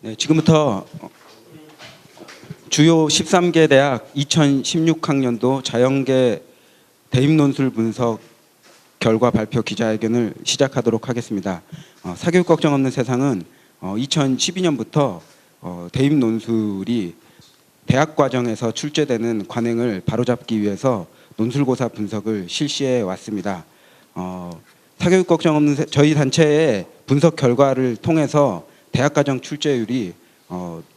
네, 지금부터 주요 13개 대학 2016학년도 자연계 대입 논술 분석 결과 발표 기자회견을 시작하도록 하겠습니다. 사교육 걱정 없는 세상은 2012년부터 대입 논술이 대학 과정에서 출제되는 관행을 바로잡기 위해서 논술고사 분석을 실시해 왔습니다. 사교육 걱정 없는 저희 단체의 분석 결과를 통해서 대학과정 출제율이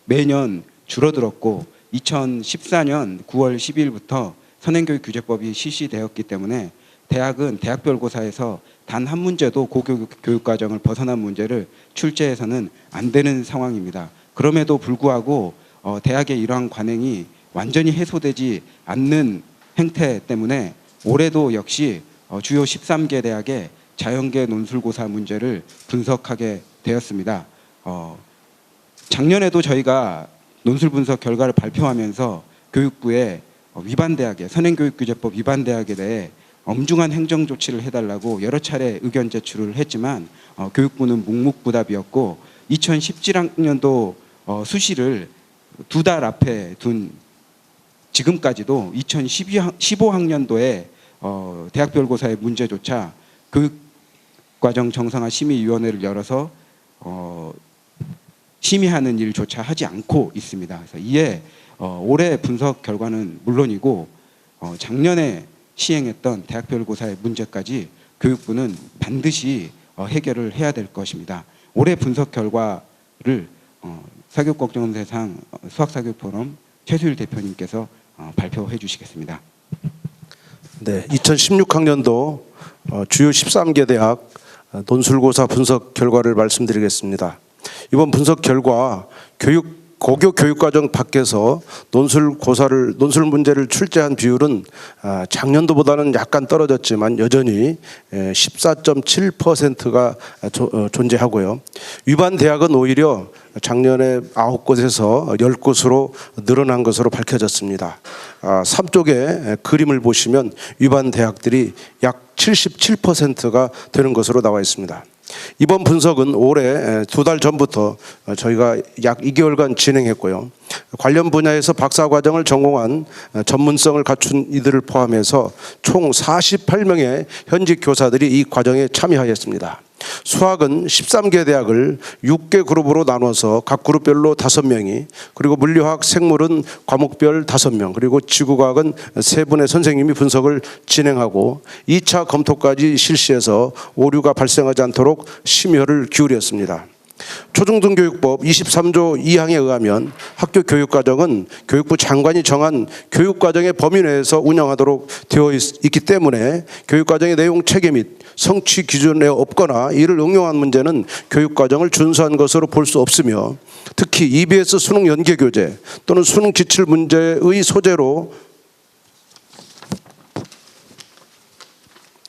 매년 줄어들었고 2014년 9월 12일부터 선행교육규제법이 실시되었기 때문에 대학은 대학별고사에서 단 한 문제도 고교육과정을 벗어난 문제를 출제해서는 안 되는 상황입니다. 그럼에도 불구하고 대학의 이러한 관행이 완전히 해소되지 않는 행태 때문에 올해도 역시 주요 13개 대학의 자연계 논술고사 문제를 분석하게 되었습니다. 작년에도 저희가 논술 분석 결과를 발표하면서 교육부에 위반 대학에 선행교육규제법 위반 대학에 대해 엄중한 행정 조치를 해달라고 여러 차례 의견 제출을 했지만 교육부는 묵묵부답이었고 2017학년도 수시를 2달 앞에 둔 지금까지도 2015학년도에 대학별고사의 문제조차 교육과정 정상화 심의위원회를 열어서 심의하는 일조차 하지 않고 있습니다. 그래서 이에 올해 분석 결과는 물론이고 작년에 시행했던 대학별고사의 문제까지 교육부는 반드시 해결을 해야 될 것입니다. 올해 분석 결과를 사교육 걱정 없는 세상 수학사교육포럼 최수일 대표님께서 발표해 주시겠습니다. 네, 2016학년도 주요 13개 대학 논술고사 분석 결과를 말씀드리겠습니다. 이번 분석 결과 고교 교육과정 밖에서 논술 문제를 출제한 비율은 작년도보다는 약간 떨어졌지만 여전히 14.7%가 존재하고요. 위반 대학은 오히려 작년에 9곳에서 10곳으로 늘어난 것으로 밝혀졌습니다. 3쪽의 그림을 보시면 위반 대학들이 약 77%가 되는 것으로 나와 있습니다. 이번 분석은 올해 2달 전부터 저희가 약 2개월간 진행했고요. 관련 분야에서 박사과정을 전공한 전문성을 갖춘 이들을 포함해서 총 48명의 현직 교사들이 이 과정에 참여하였습니다. 수학은 13개 대학을 6개 그룹으로 나눠서 각 그룹별로 5명이, 그리고 물리학, 생물은 과목별 5명, 그리고 지구과학은 3분의 선생님이 분석을 진행하고 2차 검토까지 실시해서 오류가 발생하지 않도록 심혈을 기울였습니다. 초중등교육법 23조 2항에 의하면 학교 교육과정은 교육부 장관이 정한 교육과정의 범위 내에서 운영하도록 되어 있기 때문에 교육과정의 내용 체계 및 성취 기준에 없거나 이를 응용한 문제는 교육과정을 준수한 것으로 볼 수 없으며, 특히 EBS 수능 연계교재 또는 수능 지출 문제의 소재로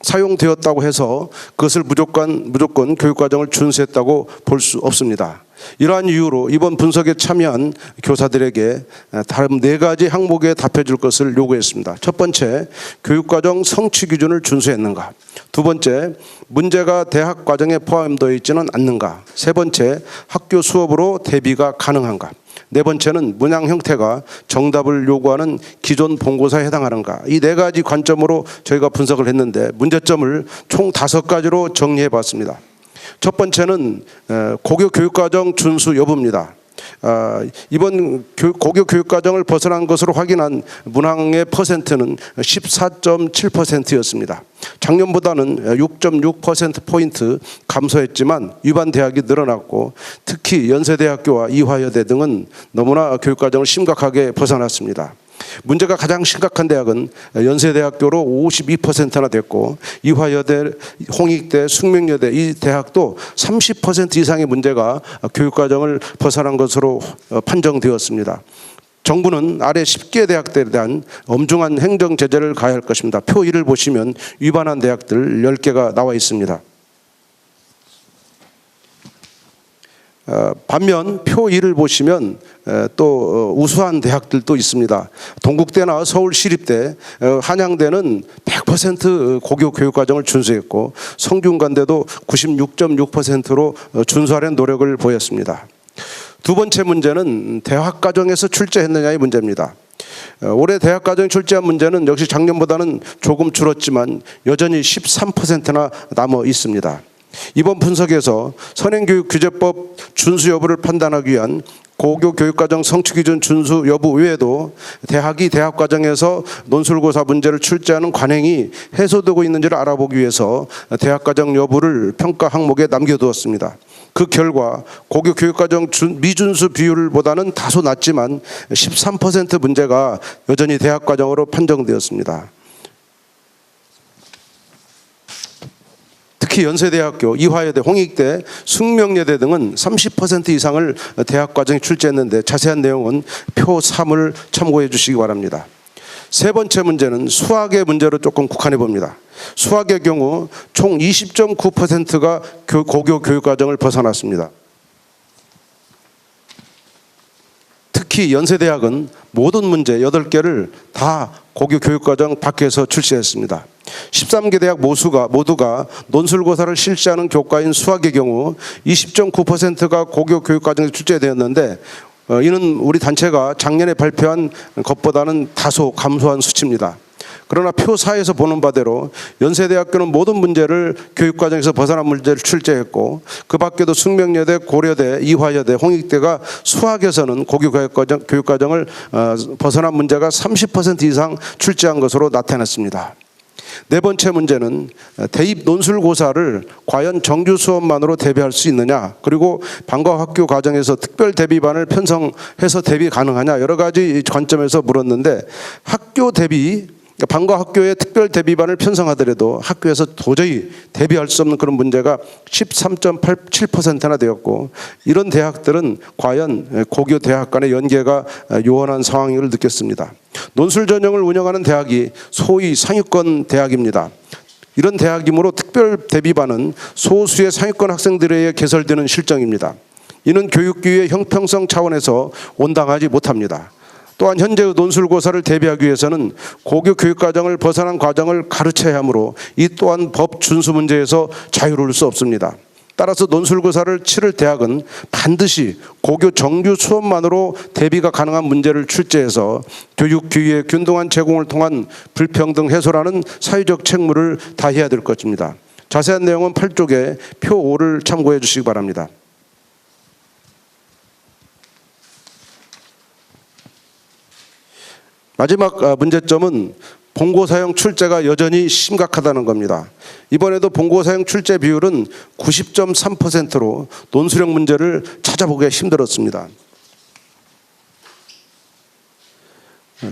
사용되었다고 해서 그것을 무조건 교육과정을 준수했다고 볼 수 없습니다. 이러한 이유로 이번 분석에 참여한 교사들에게 다음 4가지 항목에 답해 줄 것을 요구했습니다. 첫 번째, 교육과정 성취 기준을 준수했는가? 두 번째, 문제가 대학 과정에 포함되어 있지는 않는가? 세 번째, 학교 수업으로 대비가 가능한가? 네 번째는 문항 형태가 정답을 요구하는 기존 본고사에 해당하는가? 이 4가지 관점으로 저희가 분석을 했는데 문제점을 총 5가지로 정리해 봤습니다. 첫 번째는 고교 교육과정 준수 여부입니다. 이번 고교 교육과정을 벗어난 것으로 확인한 문항의 퍼센트는 14.7%였습니다. 작년보다는 6.6%포인트 감소했지만 위반 대학이 늘어났고, 특히 연세대학교와 이화여대 등은 너무나 교육과정을 심각하게 벗어났습니다. 문제가 가장 심각한 대학은 연세대학교로 52%나 됐고, 이화여대, 홍익대, 숙명여대 이 대학도 30% 이상의 문제가 교육과정을 벗어난 것으로 판정되었습니다. 정부는 아래 10개 대학들에 대한 엄중한 행정 제재를 가해야 할 것입니다. 표 1을 보시면 위반한 대학들 10개가 나와 있습니다. 반면 표 2를 보시면 또 우수한 대학들도 있습니다. 동국대나 서울시립대, 한양대는 100% 고교 교육과정을 준수했고, 성균관대도 96.6%로 준수하려는 노력을 보였습니다. 두 번째 문제는 대학과정에서 출제했느냐의 문제입니다. 올해 대학과정 출제한 문제는 역시 작년보다는 조금 줄었지만 여전히 13%나 남아 있습니다. 이번 분석에서 선행교육규제법 준수 여부를 판단하기 위한 고교 교육과정 성취기준 준수 여부 외에도 대학이 대학과정에서 논술고사 문제를 출제하는 관행이 해소되고 있는지를 알아보기 위해서 대학과정 여부를 평가 항목에 남겨두었습니다. 그 결과 고교 교육과정 미준수 비율보다는 다소 낮지만 13% 문제가 여전히 대학과정으로 판정되었습니다. 특히 연세대학교, 이화여대, 홍익대, 숙명여대 등은 30% 이상을 대학과정에 출제했는데 자세한 내용은 표 3을 참고해 주시기 바랍니다. 세 번째 문제는 수학의 문제로 조금 국한해 봅니다. 수학의 경우 총 20.9%가 고교 교육과정을 벗어났습니다. 특히 연세대학은 모든 문제 8개를 다 고교 교육과정 밖에서 출시했습니다. 13개 대학 모두가 논술고사를 실시하는 교과인 수학의 경우 20.9%가 고교 교육과정에 출제되었는데 이는 우리 단체가 작년에 발표한 것보다는 다소 감소한 수치입니다. 그러나 표 4에서 보는 바대로 연세대학교는 모든 문제를 교육과정에서 벗어난 문제를 출제했고 그 밖에도 숙명여대, 고려대, 이화여대, 홍익대가 수학에서는 고교 교육과정을 벗어난 문제가 30% 이상 출제한 것으로 나타났습니다. 네 번째 문제는 대입 논술고사를 과연 정규 수업만으로 대비할 수 있느냐, 그리고 방과학교 과정에서 특별 대비반을 편성해서 대비 가능하냐, 여러 가지 관점에서 물었는데 학교 대비, 방과학교에 특별 대비반을 편성하더라도 학교에서 도저히 대비할 수 없는 그런 문제가 13.87%나 되었고, 이런 대학들은 과연 고교 대학 간의 연계가 요원한 상황임을 느꼈습니다. 논술 전형을 운영하는 대학이 소위 상위권 대학입니다. 이런 대학이므로 특별 대비반은 소수의 상위권 학생들에 의해 개설되는 실정입니다. 이는 교육기후의 형평성 차원에서 온당하지 못합니다. 또한 현재의 논술고사를 대비하기 위해서는 고교 교육과정을 벗어난 과정을 가르쳐야 하므로 이 또한 법 준수 문제에서 자유로울 수 없습니다. 따라서 논술고사를 치를 대학은 반드시 고교 정규 수업만으로 대비가 가능한 문제를 출제해서 교육 기회의 균등한 제공을 통한 불평등 해소라는 사회적 책무를 다해야 될 것입니다. 자세한 내용은 8쪽에 표 5를 참고해 주시기 바랍니다. 마지막 문제점은 본고사형 출제가 여전히 심각하다는 겁니다. 이번에도 본고사형 출제 비율은 90.3%로 논술형 문제를 찾아보기가 힘들었습니다.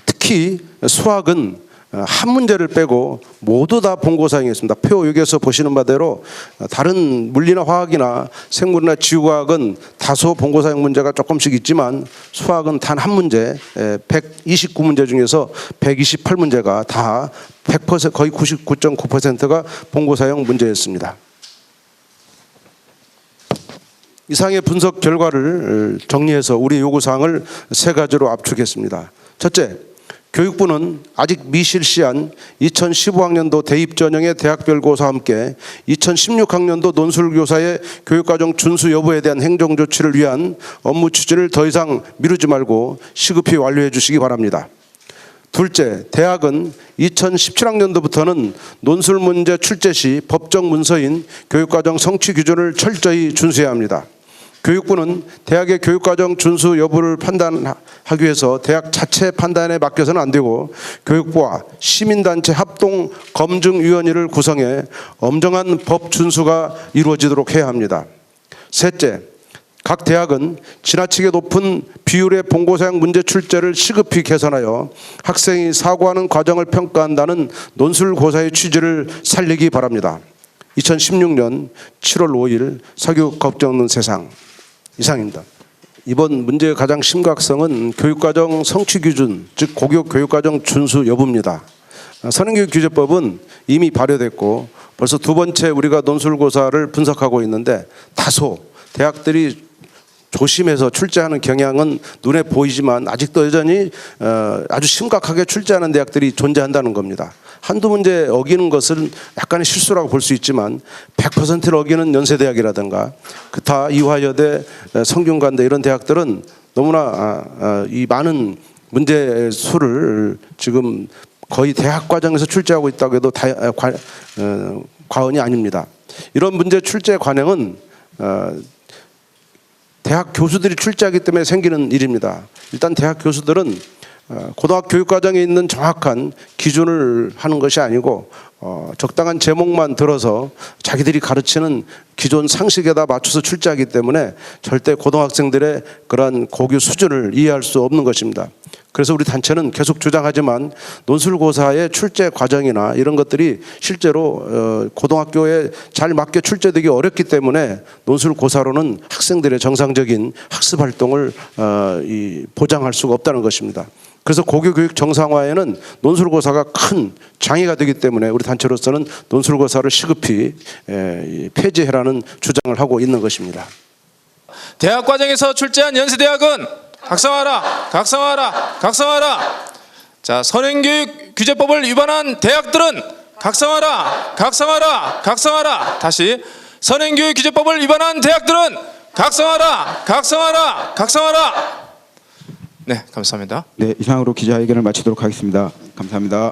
특히 수학은 한 문제를 빼고 모두 다 본고사형이었습니다. 표 6에서 보시는 바대로 다른 물리나 화학이나 생물이나 지구과학은 다소 본고사형 문제가 조금씩 있지만 수학은 단 한 문제, 129문제 중에서 128문제가 다 100%, 거의 99.9%가 본고사형 문제였습니다. 이상의 분석 결과를 정리해서 우리 요구사항을 세 가지로 압축했습니다. 첫째, 교육부는 아직 미실시한 2015학년도 대입전형의 대학별 고사와 함께 2016학년도 논술교사의 교육과정 준수 여부에 대한 행정조치를 위한 업무 추진을 더 이상 미루지 말고 시급히 완료해 주시기 바랍니다. 둘째, 대학은 2017학년도부터는 논술 문제 출제 시 법정 문서인 교육과정 성취 기준을 철저히 준수해야 합니다. 교육부는 대학의 교육과정 준수 여부를 판단하기 위해서 대학 자체 판단에 맡겨서는 안 되고 교육부와 시민단체 합동 검증위원회를 구성해 엄정한 법 준수가 이루어지도록 해야 합니다. 셋째, 각 대학은 지나치게 높은 비율의 본고사형 문제 출제를 시급히 개선하여 학생이 사고하는 과정을 평가한다는 논술고사의 취지를 살리기 바랍니다. 2016년 7월 5일 사교육 걱정 없는 세상 이상입니다. 이번 문제의 가장 심각성은 교육과정 성취기준, 즉 고교 교육과정 준수 여부입니다. 선행교육규제법은 이미 발효됐고 벌써 두 번째 우리가 논술고사를 분석하고 있는데 다소 대학들이 조심해서 출제하는 경향은 눈에 보이지만 아직도 여전히 아주 심각하게 출제하는 대학들이 존재한다는 겁니다. 한두 문제 어기는 것은 약간의 실수라고 볼 수 있지만 100%를 어기는 연세대학이라든가 기타 이화여대, 성균관대 이런 대학들은 너무나 이 많은 문제 수를 지금 거의 대학 과정에서 출제하고 있다고 해도 과언이 아닙니다. 이런 문제 출제 관행은 대학 교수들이 출제하기 때문에 생기는 일입니다. 일단 대학 교수들은 고등학교 교육과정에 있는 정확한 기준을 하는 것이 아니고 적당한 제목만 들어서 자기들이 가르치는 기존 상식에다 맞춰서 출제하기 때문에 절대 고등학생들의 그러한 고교 수준을 이해할 수 없는 것입니다. 그래서 우리 단체는 계속 주장하지만 논술고사의 출제 과정이나 이런 것들이 실제로 고등학교에 잘 맞게 출제되기 어렵기 때문에 논술고사로는 학생들의 정상적인 학습 활동을 보장할 수가 없다는 것입니다. 그래서 고교교육 정상화에는 논술고사가 큰 장애가 되기 때문에 우리 단체로서는 논술고사를 시급히 폐지해라는 주장을 하고 있는 것입니다. 대학 과정에서 출제한 연세대학은 각성하라, 각성하라, 각성하라. 자, 선행교육 규제법을 위반한 대학들은 각성하라, 각성하라, 각성하라. 다시 선행교육 규제법을 위반한 대학들은 각성하라, 각성하라, 각성하라. 네, 감사합니다. 네, 이상으로 기자회견을 마치도록 하겠습니다. 감사합니다.